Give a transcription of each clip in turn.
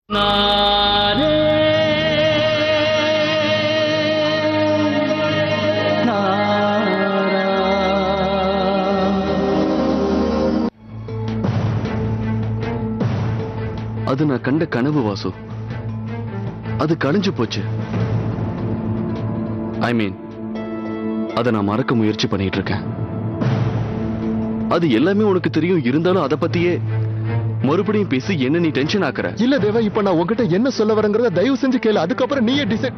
அது நான் கண்ட கனவு வாசு. அது கழிஞ்சு போச்சு. ஐ மீன், அதை நான் மறக்க முயற்சி பண்ணிட்டு இருக்கேன். அது எல்லாமே உனக்கு தெரியும், இருந்தாலும் அதை பத்தியே மறுபடியும் பேசி என்ன நீ டென்ஷன் ஆக்குற. இல்ல தேவா, இப்ப நான் உங்ககிட்ட என்ன சொல்ல வரேங்கிறத தயவு செஞ்சு கேளு. அதுக்கப்புறம் நீயே டிசைட்.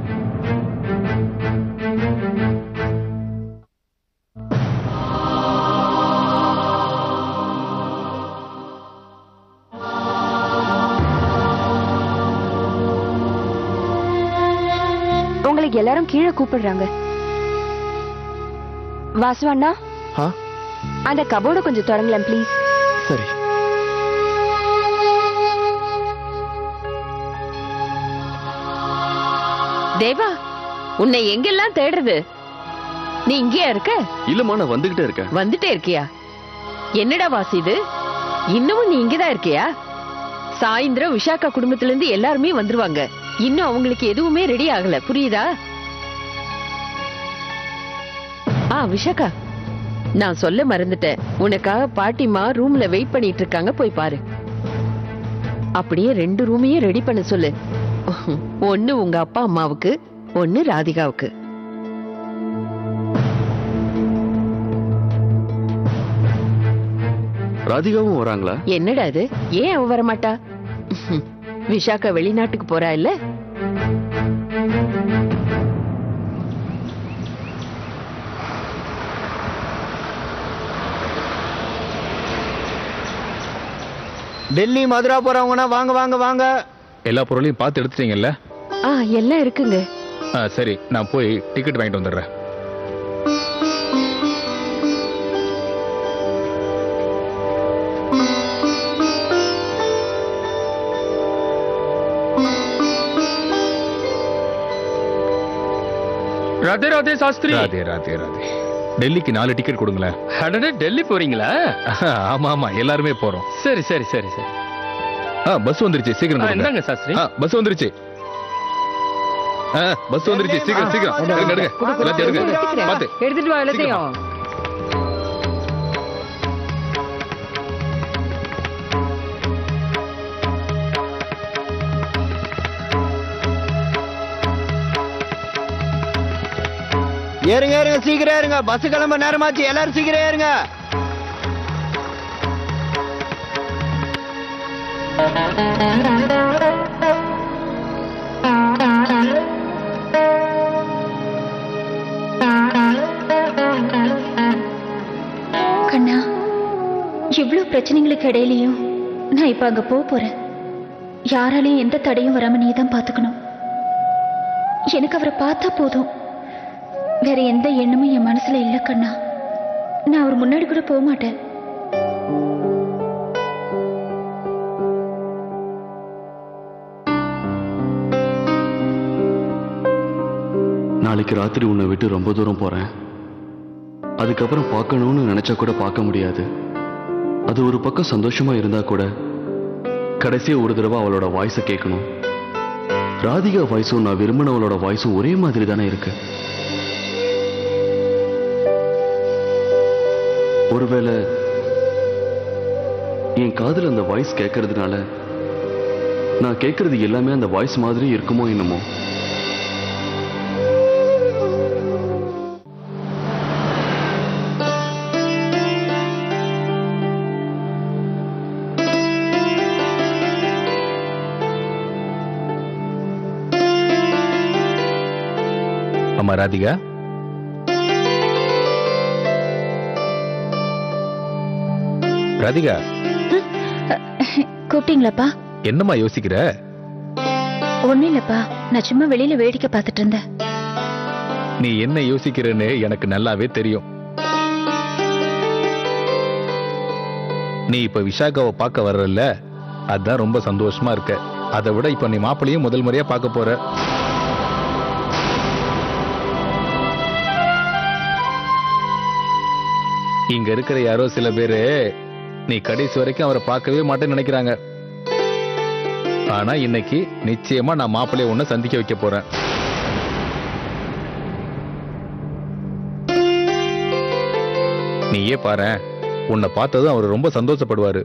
உங்களுக்கு எல்லாரும் கீழே கூப்பிடுறாங்க. வாசு அண்ணா, அந்த கபோர்டு கொஞ்சம் தொடங்கலாம் ப்ளீஸ். சரி. தேவா, உன்னை எங்கெல்லாம் தேடுறது? நீ இங்கேயா இருக்க? இல்லம்மா, நான் வந்துகிட்டே இருக்கேன். வந்துட்டே இருக்கியா? என்னடா வாசி இது, இன்னமும் நீ இங்கதான் இருக்கியா? சாயந்தரம் விஷாக்கா குடும்பத்துல இருந்து எல்லாருமே வந்துருவாங்க. இன்னும் அவங்களுக்கு எதுவுமே ரெடி ஆகல, புரியுதா? விஷாக்கா, நான் சொல்ல மறந்துட்டேன். உனக்காக பாட்டிமா ரூம்ல வெயிட் பண்ணிட்டு இருக்காங்க, போய் பாரு. அப்படியே 2 ரூமையும் ரெடி பண்ண சொல்லு. ஒன்னு உங்க அப்பா அம்மாவுக்கு, ஒன்னு ராதிகாவுக்கு. ராதிகாவும் வராங்களா? என்னடா இது, ஏன் அவ வரமாட்டா? விஷாக்கா வெளிநாட்டுக்கு போறா இல்ல? டெல்லி மதுரா போறவங்கன்னா வாங்க வாங்க வாங்க. எல்லா பொருளையும் பார்த்து எடுத்துட்டீங்கல்ல? எல்லாம் இருக்குங்க. சரி, நான் போய் டிக்கெட் வாங்கிட்டு வந்துடுறேன். ராதே ராதே சாஸ்திரி. ராதே ராதே ராதே. டெல்லிக்கு 4 டிக்கெட் கொடுங்களேன். அடடே, டெல்லி போறீங்களா? ஆமா ஆமா, எல்லாருமே போறோம். சரி சரி சரி சரி. பஸ் வந்துருச்சு, சீக்கிரம் என்னங்க சாஸ்திரி? பஸ் வந்துருச்சு. பஸ் வந்துருச்சு, சீக்கிரம் சீக்கிரம் எடுங்க எடுங்க, எல்லாத்தையும் எடுங்க. பாத்து எடுத்துட்டு வா எல்லாத்தையும். ஏறுங்க ஏறுங்க, சீக்கிரம் ஏறுங்க, பஸ் கிளம்ப நேரமாச்சு. எல்லாரும் சீக்கிரம் ஏறுங்க. கண்ணா, இவ்வளவு பிரச்சனைகளுக்கு இடையிலையும் நான் இப்ப அங்க போறேன். யாராலையும் எந்த தடையும் வராம நீதான் பாத்துக்கணும். எனக்கு அவரை பார்த்தா போதும், வேற எந்த எண்ணமும் என் மனசுல இல்ல கண்ணா. நான் அவர் முன்னாடி கூட போக மாட்டேன். நாளைக்கு ராத்திரி உன்னை விட்டு ரொம்ப தூரம் போறேன். அதுக்கப்புறம் பார்க்கணும்னு நினைச்சா கூட பார்க்க முடியாது. அது ஒரு பக்கம் சந்தோஷமா இருந்தா கூட கடைசியா ஒரு தடவை அவளோட வாய்ஸை கேட்கணும். ராதிகா வாய்ஸும் நான் விரும்பினவளோட வாய்ஸும் ஒரே மாதிரி தானே இருக்கு. ஒருவேளை என் காதுல அந்த வாய்ஸ் கேட்கறதுனால நான் கேட்கறது எல்லாமே அந்த வாய்ஸ் மாதிரி இருக்குமோ என்னமோ. அம்மா ராதிகா, ராதிகா. கூப்பிட்டீங்களாப்பா? என்னம்மா யோசிக்கிற? ஒண்ணும் இல்லப்பா, நான் சும்மா வெளியில வேடிக்கை பார்த்துட்டு இருந்தேன். நீ என்ன யோசிக்கிறன்னு எனக்கு நல்லாவே தெரியும். நீ இப்ப விஷாக்காவை பார்க்க வர்றல்ல, அதான் ரொம்ப சந்தோஷமா இருக்க. அதை விட இப்ப நீ மாப்பிள்ளையும் முதல் முறையா பார்க்க போற. இங்க இருக்கிற யாரோ சில பேரு நீ கடைசி வரைக்கும் அவரை பார்க்கவே மாட்டேன்னு நினைக்கிறாங்க. ஆனா இன்னைக்கு நிச்சயமா நான் மாப்பிள்ளைய உன்னை சந்திக்க வைக்க போறேன். நீயே பாரேன், உன்னை பார்த்ததும் அவர் ரொம்ப சந்தோஷப்படுவாரு.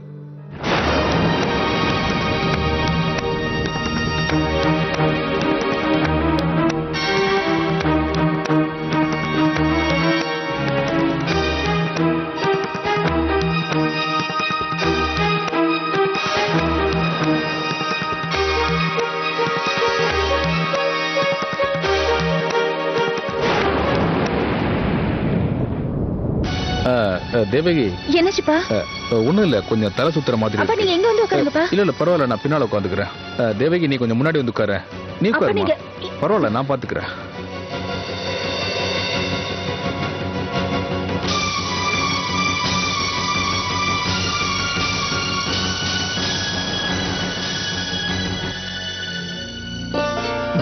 தேவகி, என்னச்சுப்பா? ஒண்ணும் இல்ல, கொஞ்சம் தலை சுத்துற மாதிரி அப்ப இருக்கு. நீங்க எங்க வந்து உட்காருங்கப்பா. இல்ல பரவாயில்ல, நான் பின்னால உட்காந்துக்கிறேன். தேவகி, நீ கொஞ்சம் முன்னாடி வந்து உட்கார. நீ அப்ப உட்காருமா. நீங்க- பரவாயில்ல, நான் பாத்துக்கிறேன்.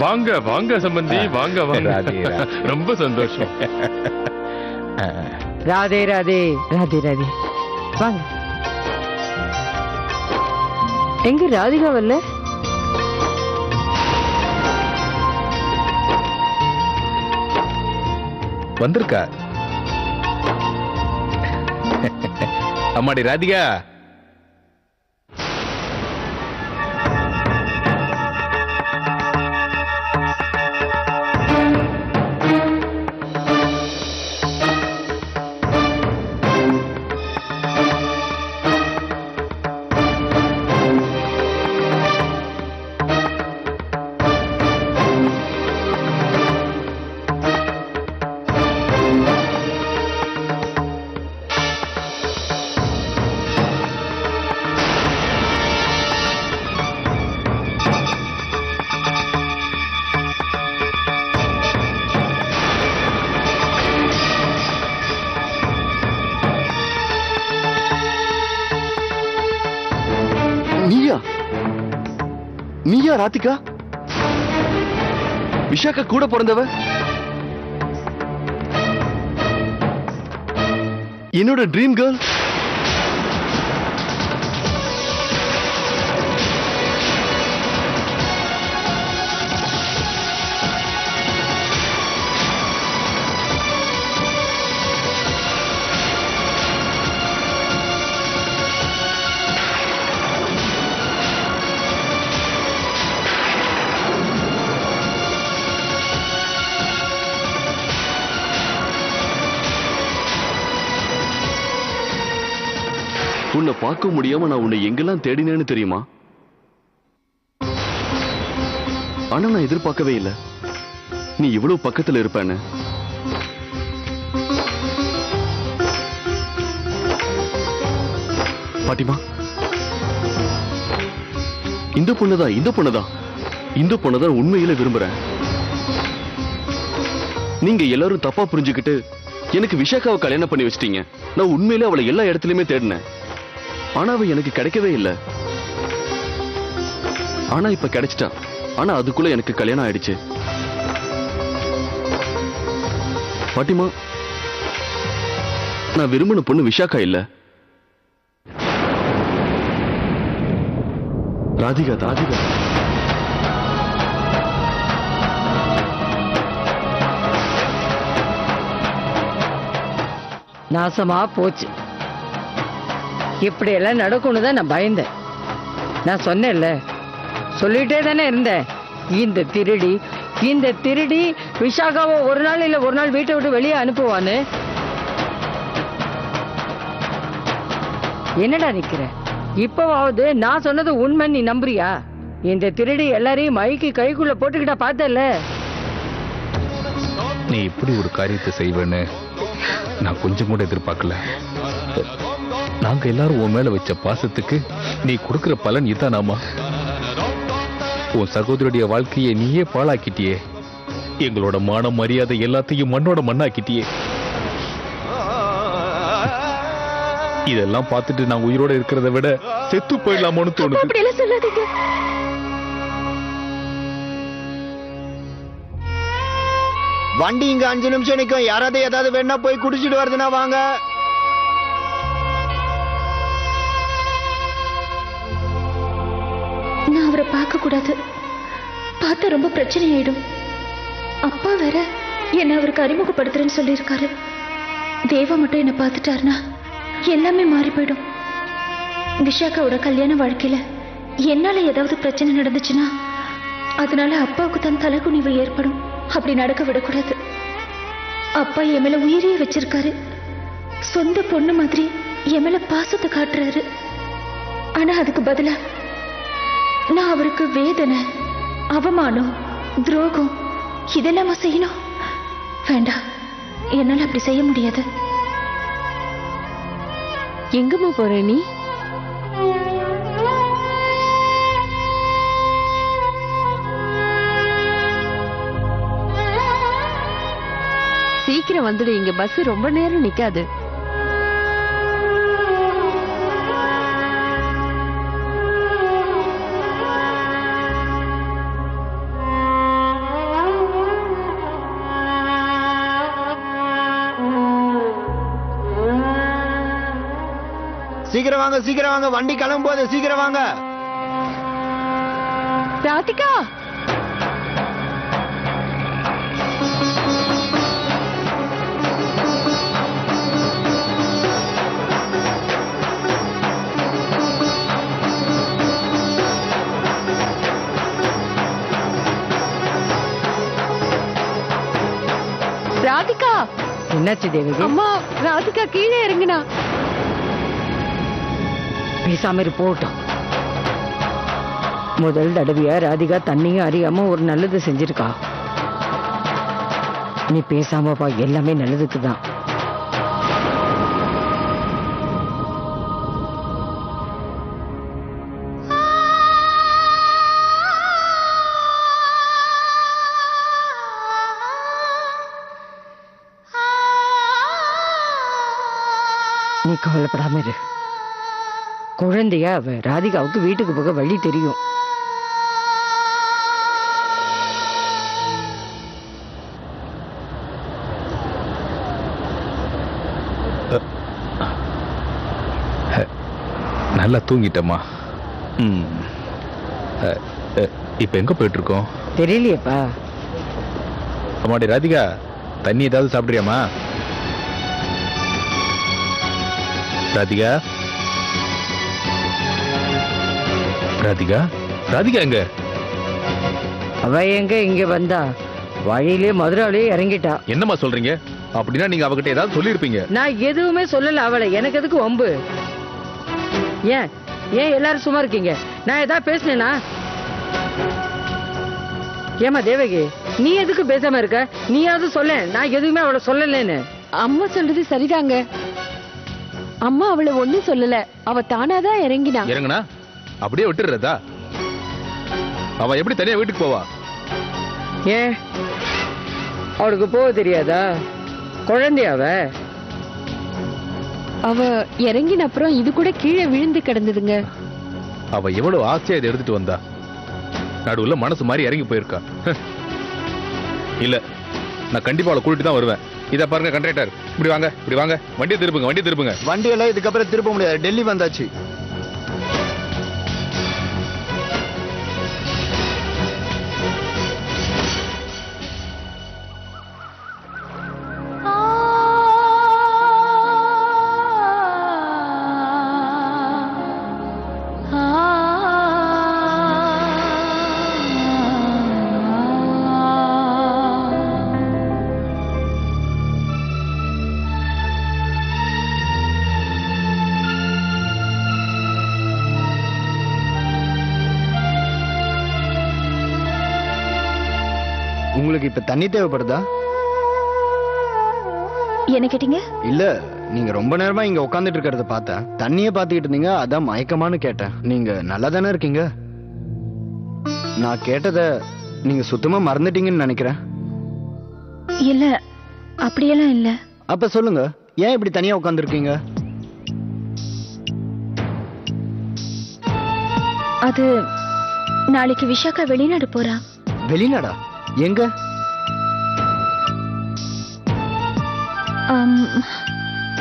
வாங்க வாங்க சம்பந்தி, வாங்க வாங்க. ராதே, ராதே. ரொம்ப சந்தோஷம். ராதே ராதே ராதே ராதே. வாங்க. எங்க ராதிகா வரல? வந்திருக்கா? அம்மாடி ராதிகா. நீயா ராதிகா? விஷாக்கா கூட பிறந்தவ? என்னோட ட்ரீம் கேர்ள். உன்னை பார்க்க முடியாம நான் உன்னை எங்கெல்லாம் தேடினேன்னு தெரியுமா? ஆனா நான் எதிர்பார்க்கவே இல்லை நீ இவ்வளவு பக்கத்துல இருப்பேன்னு. பாட்டிமா, இந்த பொண்ணுதான் உண்மையில விரும்புறேன். நீங்க எல்லாரும் தப்பா புரிஞ்சுக்கிட்டு எனக்கு விஷாக்காவை கல்யாணம் பண்ணி வச்சிட்டீங்க. நான் உண்மையில அவளை எல்லா இடத்துலயுமே தேடினேன். ஆனா அவ எனக்கு கிடைக்கவே இல்லை. ஆனா இப்ப கிடைச்சிட்டா. ஆனா அதுக்குள்ள எனக்கு கல்யாணம் ஆயிடுச்சு. பாட்டிமா, நான் விரும்பின பொண்ணு விஷாக்கா இல்ல, ராதிகா. ராதிகா நாசமா போச்சு. இப்படி எல்லாம் நடக்கும்னு தான் நான் பயந்தேன். நான் சொன்னேன்ல, சொல்லிட்டே தானே இருந்தேன். இந்த திருடி விஷாகாவை ஒரு நாள் இல்ல ஒரு நாள் வீட்டை விட்டு வெளியே அனுப்புவான்னு. என்னடா நிக்கிற? இப்பவாவது நான் சொன்னது உண்மை நீ நம்புறியா? இந்த திருடி எல்லாரையும் மைக்கு கைக்குள்ள போட்டுக்கிட்டா பார்த்தல. நீ இப்படி ஒரு காரியத்தை செய்வேன்னு நான் கொஞ்சம் கூட எதிர்பார்க்கல. நாங்க எல்லாரும் உன் மேல வச்ச பாசத்துக்கு நீ கொடுக்கிற பலன் இதானாமா? உன் சகோதரியுடைய வாழ்க்கையை நீயே பாழாக்கிட்டியே. எங்களோட மான மரியாதை எல்லாத்தையும் மண்ணோட மண்ணாக்கிட்டியே. இதெல்லாம் பார்த்துட்டு நான் உயிரோட இருக்கிறத விட செத்து போயிடலாமோன்னு தோணுது. அப்படியெல்லாம் சொல்லாதீங்க. வண்டி இங்க 5 நிமிஷம் நிக்கும். யாராவது ஏதாவது வேணா போய் குடிச்சிட்டு வருதுன்னா வாங்க. நான் அவரை பார்க்க கூடாது. பார்த்தா ரொம்ப பிரச்சனை ஆயிடும். அப்பா வேற என்னை அவருக்கு அறிமுகப்படுத்துறேன்னு சொல்லியிருக்காரு. தேவா மட்டும் என்னை பார்த்துட்டாருன்னா எல்லாமே மாறி போயிடும். விஷாக்காவோட கல்யாண வாழ்க்கையில என்னால ஏதாவது பிரச்சனை நடந்துச்சுன்னா அதனால அப்பாவுக்கு தான் தலைக்குனிவு ஏற்படும். அப்படி நடக்க விடக்கூடாது. அப்பா என் மேல உயிரியே வச்சிருக்காரு. சொந்த பொண்ணு மாதிரி என் மேல பாசத்தை காட்டுறாரு. ஆனா அதுக்கு பதிலா நான் அவருக்கு வேதனை, அவமானம், துரோகம் இதெல்லாமா செய்யணும்? வேண்டாம், என்னால அப்படி செய்ய முடியாது. எங்கம்மா போற நீ? சீக்கிரம் வந்துடு, இங்க பஸ் ரொம்ப நேரம் நிக்காது. சீக்கிரம் வாங்க, சீக்கிரம் வாங்க, வண்டி கிளம்பும் போது சீக்கிரம் வாங்க. ராதிகா, ராதிகா. என்னாச்சு தேவகி? அம்மா, ராதிகா கீழே இறங்குனா. பேசாம இரு, போட்டோம். முதல் தடவையா ராதிகா தண்ணியும் அறியாம ஒரு நல்லது செஞ்சிருக்கா. நீ பேசாம பா, எல்லாமே நல்லதுக்கு தான். நீ கவலைப்படாம இரு. குழந்தையா அவ, ராதிகாவுக்கு வீட்டுக்கு போக வழி தெரியும். நல்லா தூங்கிட்டம்மா. இப்ப எங்க போயிட்டு இருக்கோம்? தெரியலையேப்பா. அம்மாடி ராதிகா, தண்ணி ஏதாவது சாப்பிடுறியாமா? ராதிகா, ராதிகா, ராதிகா எங்க? அவ எங்க இங்க வந்தா? வழியிலே மதுராவிலேயே இறங்கிட்டா. என்னம்மா சொல்றீங்க? அப்படின்னா நீங்க அவகிட்ட ஏதாவது சொல்லிருப்பீங்க. நான் எதுவுமே சொல்லல அவளை. எனக்கு எதுக்கு வம்பு? ஏன் ஏன் எல்லாரும் சும்மா இருக்கீங்க? நான் ஏதாவது பேசினேனா? ஏமா தேவகி, நீ எதுக்கு பேசாம இருக்க? நீயாவது சொல்ல. நான் எதுவுமே அவளை சொல்லலன்னு. அம்மா சொல்றது சரிதாங்க. அம்மா அவளை ஒண்ணும் சொல்லல, அவ தானாதான் இறங்கினா. இறங்குனா அப்படியே விட்டுறதா? அவ எப்படி தனியா வீட்டுக்கு போவா? ஏன் அவளுக்கு போக தெரியாதா? குழந்தையாவ. அவ இறங்கின அப்புறம் இது கூட கீழே விழுந்து கிடந்ததுங்க. அவ எவ்வளவு ஆசையா இதை எடுத்துட்டு வந்தா. நடுவுல மனசு மாதிரி இறங்கி போயிருக்கா. இல்ல, நான் கண்டிப்பா அவளை கூட்டிட்டு தான் வருவேன். இத பாருங்க கண்டக்டர், இப்படி வாங்க, இப்படி வாங்க, வண்டியை திருப்புங்க, வண்டியை திருப்புங்க. வண்டியெல்லாம் இதுக்கப்புறம் திருப்ப முடியாது, டெல்லி வந்தாச்சு. உங்களுக்கு இப்ப தண்ணி தேவைப்படுதா? என்ன கேட்டீங்க? இல்ல, நீங்க ரொம்ப நேரமா இங்க உட்கார்ந்துட்டு இருக்கிறத பார்த்தேன். தண்ணியே பாத்துக்கிட்டு இருந்தீங்க, அதான் மயக்கமானு கேட்டேன். நீங்க நல்லா தானே இருக்கீங்க? நான் கேட்டத நீங்க சுத்தமா மறந்துட்டீங்கன்னு நினைக்கிறேன். இல்ல, அப்படியெல்லாம் இல்ல. அப்ப சொல்லுங்க, ஏன் இப்படி தனியா உட்கார்ந்துருக்கீங்க? அது நாளைக்கு விஷாக்கா வெளிநாடு போறா. வெளிநாடா? எங்க?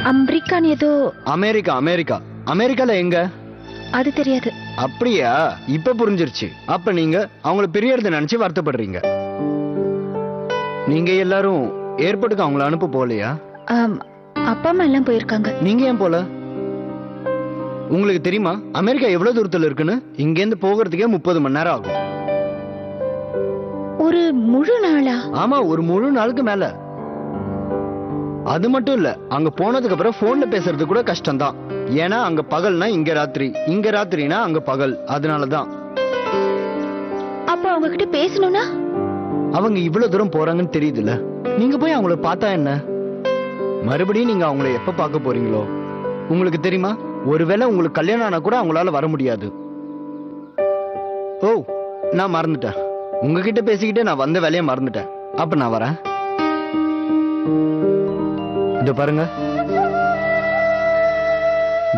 அமெரிக்கான்னு ஏதோ. அமெரிக்கா? அமெரிக்கால எங்க? அது தெரியாது. அப்படியா? இப்ப புரிஞ்சிருச்சு. அப்ப நீங்க அவங்கள பிரியறத நினைச்சு வருத்தப்படுறீங்க. நீங்க எல்லாரும் ஏர்போர்ட்டுக்கு அவங்கள அனுப்ப போகலையா? அப்பா அம்மா எல்லாம் போயிருக்காங்க. நீங்க ஏன் போல? உங்களுக்கு தெரியுமா அமெரிக்கா எவ்வளவு தூரத்துல இருக்குன்னு? இங்க இருந்து போகிறதுக்கே 30 மணி நேரம் ஆகும். ஒரு முழு நாளா? ஆமா, ஒரு முழு நாளுக்கு மேல. அது மட்டும் இல்ல, அங்க போனதுக்கு அப்புறம் போன்ல பேசுறது கூட கஷ்டம்தான். ஏன்னா அங்க பகல்னா இங்க ராத்திரி, இங்க ராத்திரினா அங்க பகல். அதனாலதான். அப்ப அவங்க கிட்ட பேசணும்னா? அவங்க இவ்வளவு தூரம் போறாங்கன்னு தெரியுதுல்ல, நீங்க போய் அவங்கள பார்த்தா என்ன? மறுபடியும் நீங்க அவங்கள எப்ப பார்க்க போறீங்களோ? உங்களுக்கு தெரியுமா, ஒருவேளை உங்களுக்கு கல்யாணம் ஆனா கூட அவங்களால வர முடியாது. ஓ, நான் மறந்துட்டேன். உங்ககிட்ட பேசிக்கிட்டே நான் வந்த வேலையை மறந்துட்டேன். அப்ப நான் வரேன். இது பாருங்க,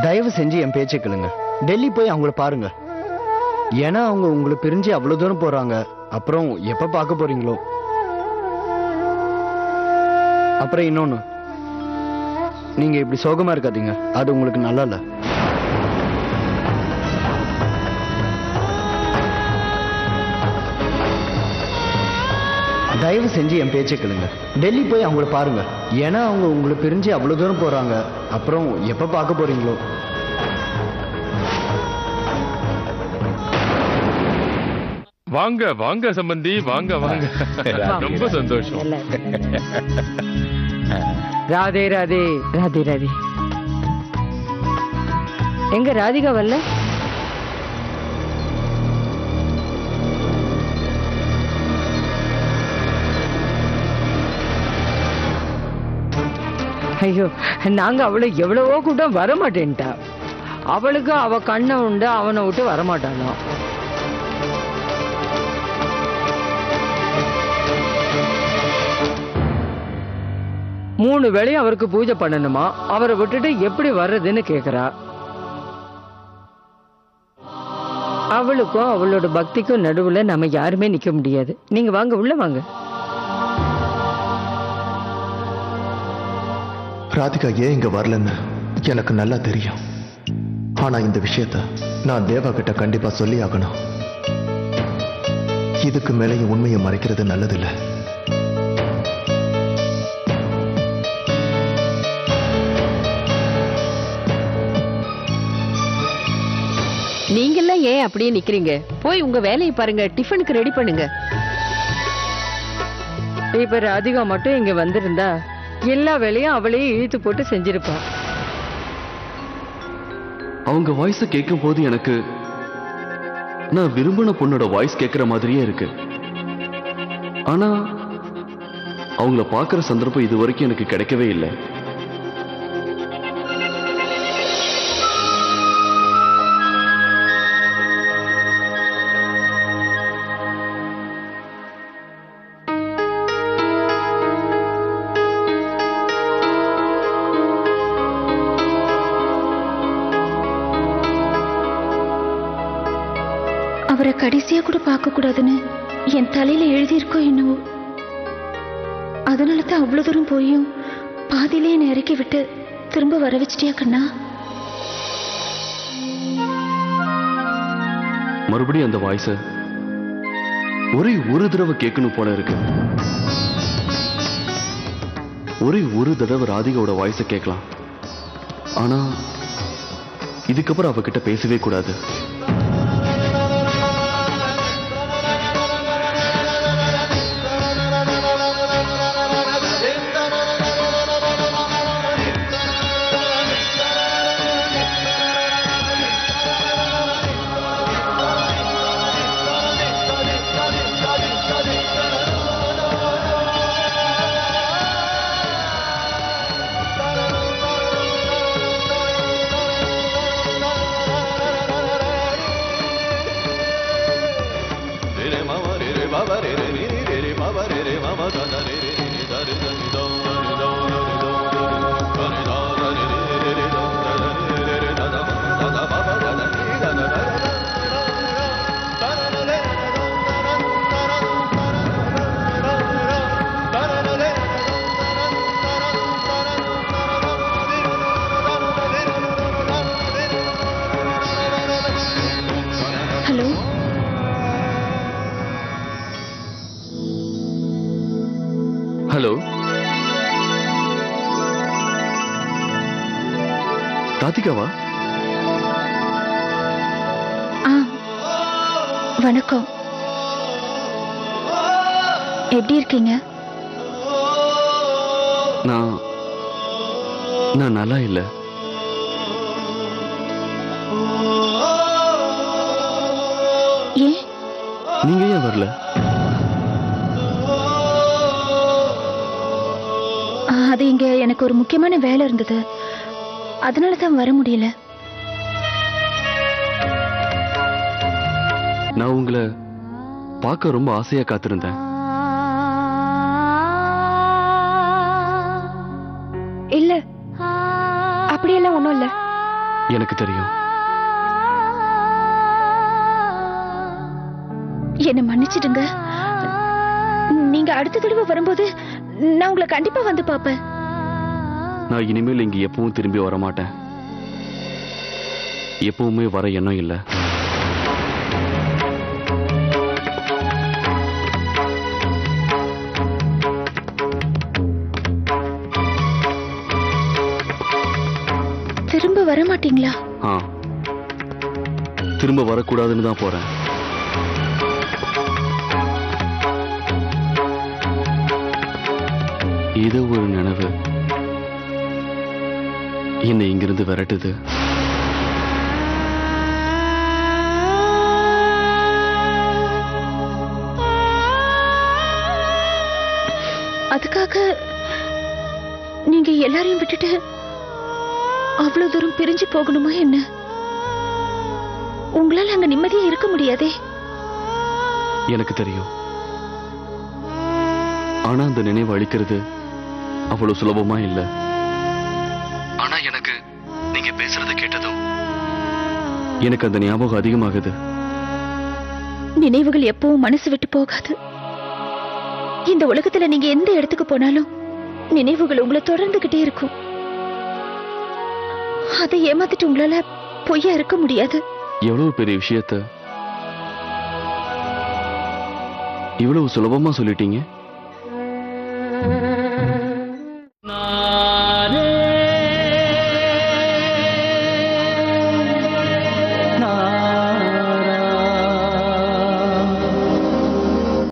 தயவு செஞ்சு என் பேச்சை கேளுங்க. டெல்லி போய் அவங்கள பாருங்க. ஏன்னா அவங்க உங்களை பிரிஞ்சு அவ்வளவு தூரம் போறாங்க. அப்புறம் எப்ப பார்க்க போறீங்களோ? அப்புறம் இன்னொன்னு, நீங்க இப்படி சோகமா இருக்காதீங்க. அது உங்களுக்கு நல்லா இல்ல. தயவு செஞ்சு என் பேச்சை கேளுங்க. டெல்லி போய் அவங்கள பாருங்க. ஏன்னா அவங்க உங்களை பிரிஞ்சு அவ்வளவு தூரம் போறாங்க. அப்புறம் எப்ப பார்க்க போறீங்களோ? வாங்க வாங்க சம்பந்தி, வாங்க வாங்க. ரொம்ப சந்தோஷம். ராதே ராதே. ராதே ராதே. எங்க ராதிகா வரல? ஐயோ, நாங்க அவளை எவ்வளவோ கூட வரமாட்டேன்ட்டா. அவளுக்கு அவ கண்ணை உண்டு, அவனை விட்டு வரமாட்டானோ. மூணு வேளையும் அவருக்கு பூஜை பண்ணணுமா, அவரை விட்டுட்டு எப்படி வர்றதுன்னு கேக்குறா. அவளுக்கும் அவளோட பக்திக்கும் நடுவுல நம்ம யாருமே நிக்க முடியாது. நீங்க வாங்க, உள்ள வாங்க. ராதிகா ஏன் இங்க வரலன்னு எனக்கு நல்லா தெரியும். ஆனா இந்த விஷயத்த நான் தேவா கிட்ட கண்டிப்பா சொல்லி ஆகணும். இதுக்கு மேலேயும் உண்மையை மறைக்கிறது நல்லதில்லை. நீங்கெல்லாம் ஏன் அப்படியே நிக்கிறீங்க? போய் உங்க வேலையை பாருங்க. டிஃபனுக்கு ரெடி பண்ணுங்க. இப்ப ராதிகா மட்டும் இங்க வந்திருந்தா எல்லா வேலையும் அவளையே இழுத்து போட்டு செஞ்சிருப்பா. அவங்க வாய்ஸ கேட்கும் போது எனக்கு நான் விரும்பின பொண்ணோட வாய்ஸ் கேட்கிற மாதிரியே இருக்கு. ஆனா அவங்கள பார்க்கிற சந்தர்ப்பம் இது வரைக்கும் எனக்கு கிடைக்கவே இல்லை. அவரை கடைசியா கூட பார்க்க கூடாதுன்னு என் தலையில எழுதியிருக்கோ என்னவோ. அதனால தான் அவ்வளவு தூரம் போயும் பாதியிலே என்னை இறக்கி விட்டு திரும்ப வர வச்சிட்டியா கண்ணா? மறுபடியும் அந்த வாய்ஸ ஒரே ஒரு தடவை கேட்கணும் போல இருக்கு. ஒரே ஒரு தடவை ராதிகாவோட வாய்ஸ கேட்கலாம். ஆனா இதுக்கப்புறம் அவகிட்ட பேசவே கூடாது. ஹலோ ராதிகாவா? ஆ வணக்கம். எப்படி இருக்கீங்க? நான் நல்லா இல்ல. ஏன்? நீங்க ஏன் வரல? அது இங்க எனக்கு ஒரு முக்கியமான வேலை இருந்தது, அதனால தான் வர முடியல. நான் உங்களை பார்க்க ரொம்ப ஆசையா காத்திருந்தேன். இல்ல, அப்படியெல்லாம் ஒண்ணும் இல்ல. எனக்கு தெரியும். என்ன மன்னிச்சிடுங்க. நீங்க அடுத்த தடவை வரும்போது நான் உங்களை கண்டிப்பா வந்து பாப்பேன். நான் இனிமேல் இங்க எப்பவும் திரும்பி வர மாட்டேன். எப்பவுமே வர எண்ணம் இல்லை. திரும்ப வர மாட்டீங்களா? திரும்ப வரக்கூடாதுன்னு தான் போறேன். ஏதோ ஒரு நினைவு என்னை இங்கிருந்து விரட்டுது. அதுக்காக நீங்க எல்லாரையும் விட்டுட்டு அவ்வளவு தூரம் பிரிஞ்சு போகணுமா என்ன? உங்களால அங்க நிம்மதியா இருக்க முடியாதே. எனக்கு தெரியும். ஆனா அந்த நினைவு அழிக்கிறது அவ்வளவு சுலபமா இல்ல. ஆனா எனக்கு நீங்க பேசுறத கேட்டதும் எனக்கு அந்த ஞாபகம் அதிகமாகுது. நினைவுகள் எப்பவும் மனசு விட்டு போகாது. இந்த உலகத்துல நீங்க எந்த இடத்துக்கு போனாலும் நினைவுகள் உங்களை தொடர்ந்துகிட்டே இருக்கும். அதை ஏமாத்திட்டு உங்களால பொய்யா இருக்க முடியாது. எவ்வளவு பெரிய விஷயத்த இவ்வளவு சுலபமா சொல்லிட்டீங்க.